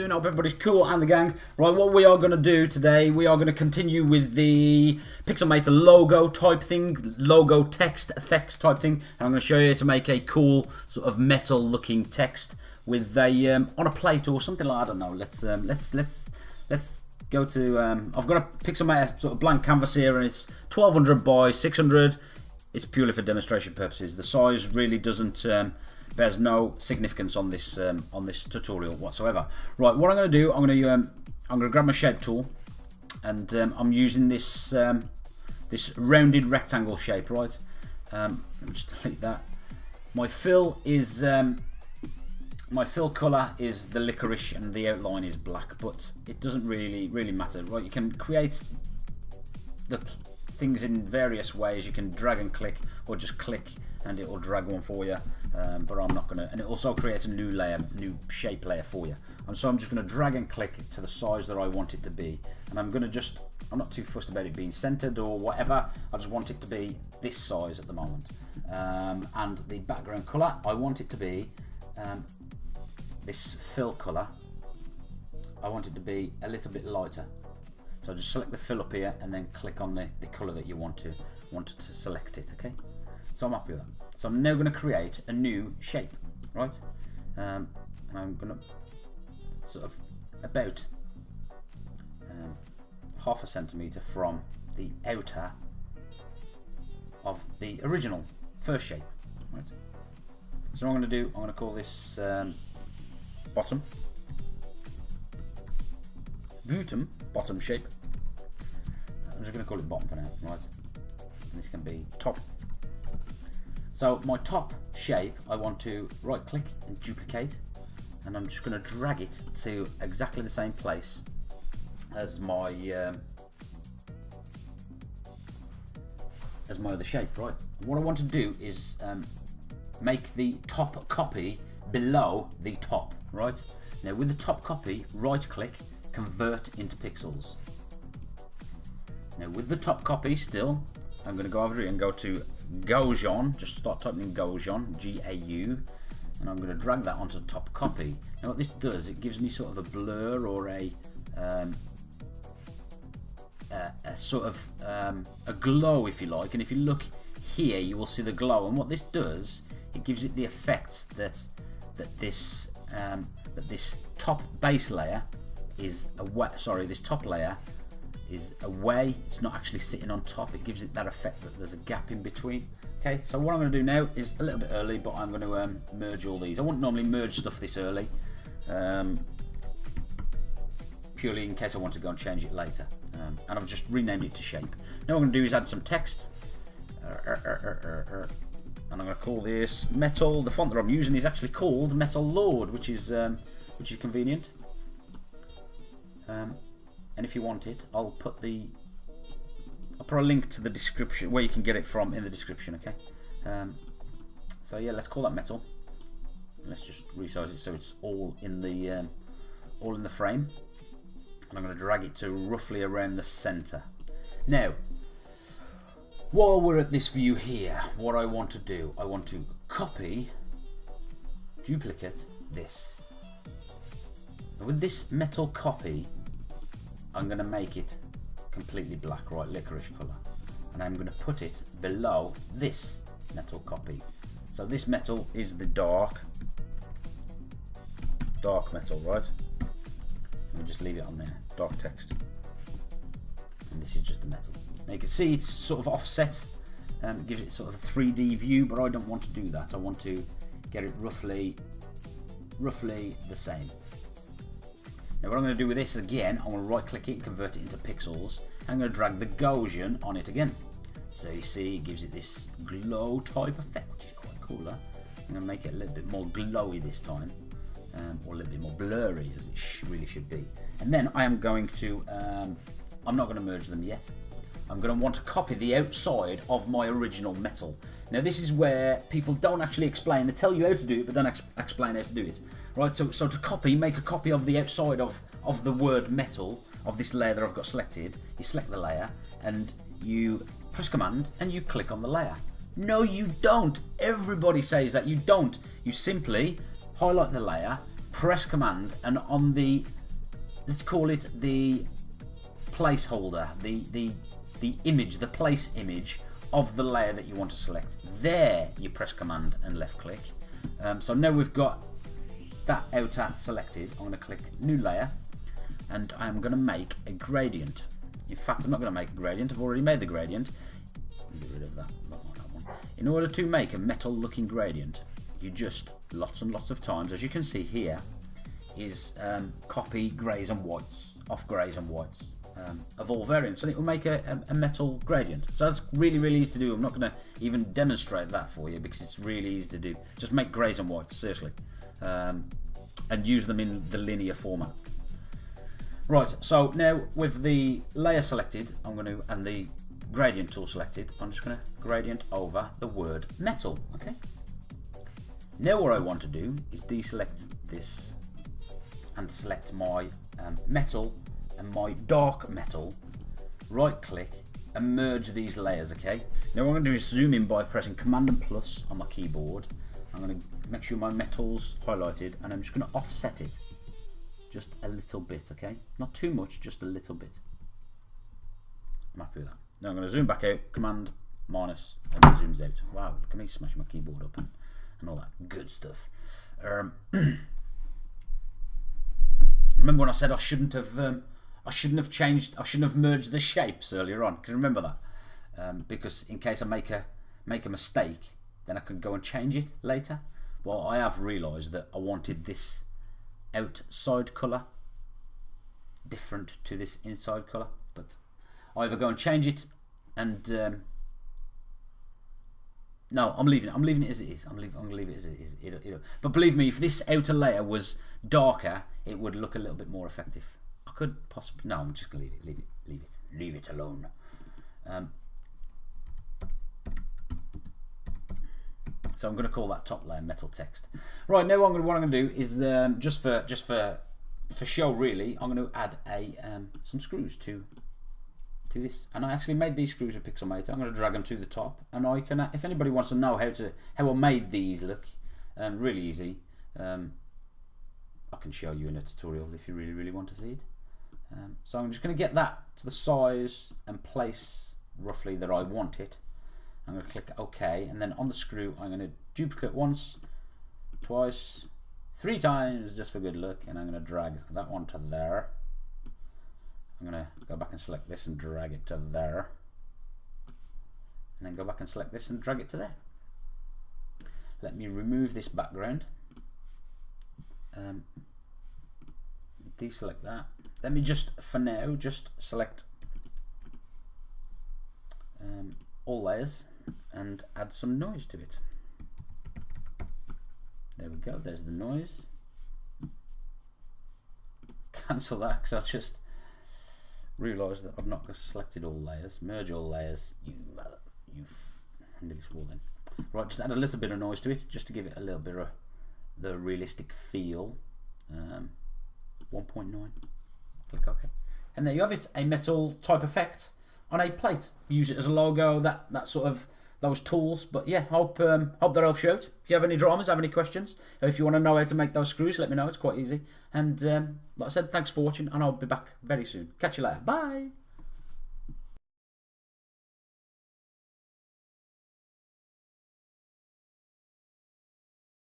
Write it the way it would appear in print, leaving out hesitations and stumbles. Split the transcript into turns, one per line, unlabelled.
doing? Hope everybody's cool and the gang. Right, what we are going to do today, we are going to continue with the Pixelmator logo type thing, logo text effects type thing. And I'm going to show you how to make a cool sort of metal looking text with a on a plate or something like, I don't know. Let's go to I've got a Pixelmator sort of blank canvas here, and it's 1200 by 600. It's purely for demonstration purposes. The size really doesn't bears no significance on this tutorial whatsoever. Right, what I'm going to do, I'm going to grab my shape tool, and I'm using this this rounded rectangle shape. Right, let me just delete that. My fill is my fill color is the licorice, and the outline is black, but it doesn't really matter. Right, you can create the things in various ways. You can drag and click, or just click and it will drag one for you, but I'm not gonna, and it also creates a new layer, new shape layer for you. And so I'm just gonna drag and click it to the size that I want it to be, and I'm not too fussed about it being centered or whatever. I just want it to be this size at the moment. And the background color, I want it to be this fill color. I want it to be a little bit lighter. So just select the fill up here and then click on the color that you want to select it. Okay. So I'm happy with that. So I'm now going to create a new shape, right? And I'm going to sort of about half a centimeter from the outer of the original first shape, right? So what I'm going to do, I'm going to call this bottom shape. I'm just going to call it bottom for now, right? And this can be top. So my top shape, I want to right click and duplicate, and I'm just going to drag it to exactly the same place as my other shape, right? And what I want to do is make the top copy below the top, right? Now with the top copy, right click, convert into pixels. Now with the top copy still, I'm going to go over here and go to Gaussian, just start typing Gaussian, G-A-U, and I'm going to drag that onto top copy. Now what this does, it gives me sort of a blur or a sort of a glow, if you like. And if you look here, you will see the glow. And what this does, it gives it the effect that this top base layer is this top layer is away. It's not actually sitting on top. It gives it that effect that there's a gap in between. Okay, so what I'm going to do now is a little bit early, but I'm going to merge all these. I wouldn't normally merge stuff this early, purely in case I want to go and change it later. And I've just renamed it to shape. Now what I'm going to do is add some text, and I'm going to call this Metal. The font that I'm using is actually called Metal Lord, which is convenient. And if you want it, I'll put a link to the description where you can get it from in the description. Okay. So yeah, let's call that Metal. Let's just resize it so it's all in the frame. And I'm going to drag it to roughly around the center. Now, while we're at this view here, what I want to do, I want to copy, duplicate this. And with this metal copy, I'm going to make it completely black, right, licorice color, and I'm going to put it below this metal copy. So this metal is the dark metal, right? Let me just leave it on there, dark text, and this is just the metal. Now you can see it's sort of offset, it gives it sort of a 3D view, but I don't want to do that. I want to get it roughly the same. Now what I'm going to do with this again, I'm going to right click it and convert it into pixels. I'm going to drag the Gaussian on it again. So you see it gives it this glow type effect, which is quite cool. I'm going to make it a little bit more glowy this time, or a little bit more blurry as it really should be. And then I am going to, I'm not going to merge them yet. I'm going to want to copy the outside of my original metal. Now this is where people don't actually explain. They tell you how to do it, but don't explain how to do it. Right, so to copy, make a copy of the outside of the word metal, of this layer that I've got selected. You select the layer and you press Command and you click on the layer. No, you don't. Everybody says that. You don't. You simply highlight the layer, press Command, and on the let's call it the placeholder, the image, the place image of the layer that you want to select. There you press Command and left click. So now we've got that outer selected. I'm going to click New Layer, and I'm going to make a gradient. In fact, I'm not going to make a gradient. I've already made the gradient. Get rid of that. Not that one. In order to make a metal looking gradient, you just lots and lots of times, as you can see here, is copy greys and whites off greys and whites of all variants, and it will make a metal gradient. So that's really, really easy to do. I'm not going to even demonstrate that for you because it's really easy to do. Just make greys and whites, seriously, and use them in the linear format. Right, so now with the layer selected, I'm going to, and the gradient tool selected, I'm just going to gradient over the word metal. Okay. Now what I want to do is deselect this and select my metal and my dark metal. Right click and merge these layers. Okay. Now what I'm going to do is zoom in by pressing Command and Plus on my keyboard. I'm going to make sure my metal's highlighted, and I'm just going to offset it just a little bit. Okay, not too much, just a little bit. I'm happy with that. Now I'm going to zoom back out, Command minus, and it zooms out. Wow, look at me smashing my keyboard up and all that good stuff. Remember when I said I shouldn't have merged the shapes earlier on? Can you remember that? Because in case I make a mistake, then I can go and change it later. Well, I have realised that I wanted this outside colour different to this inside colour, but I either go and change it and no, I'm leaving it as it is. I'm going to leave it as it is. But believe me, if this outer layer was darker, it would look a little bit more effective. I could possibly, no, I'm just going to leave it alone. So I'm going to call that top layer metal text. Right, now what I'm going to do is just for show really, I'm going to add some screws to this, and I actually made these screws with Pixelmator. I'm going to drag them to the top, and I can, if anybody wants to know how I made these look, really easy. I can show you in a tutorial if you really want to see it. So I'm just going to get that to the size and place roughly that I want it. I'm going to click OK, and then on the screw I'm going to duplicate once, twice, 3 times just for good luck, and I'm going to drag that one to there. I'm going to go back and select this and drag it to there, and then go back and select this and drag it to there. Let me remove this background, deselect that. Let me just, for now, just select all layers and add some noise to it. There we go, there's the noise. Cancel that because I've just realised that I've not selected all layers. Merge all layers. You've nearly swore then. Right, just add a little bit of noise to it just to give it a little bit of the realistic feel. 1.9. Click OK. And there you have it, a metal type effect on a plate. Use it as a logo, that sort of, those tools. But yeah, hope that helps you out. If you have any dramas, have any questions, or if you want to know how to make those screws, let me know. It's quite easy. And like I said, thanks for watching, and I'll be back very soon. Catch you later. Bye.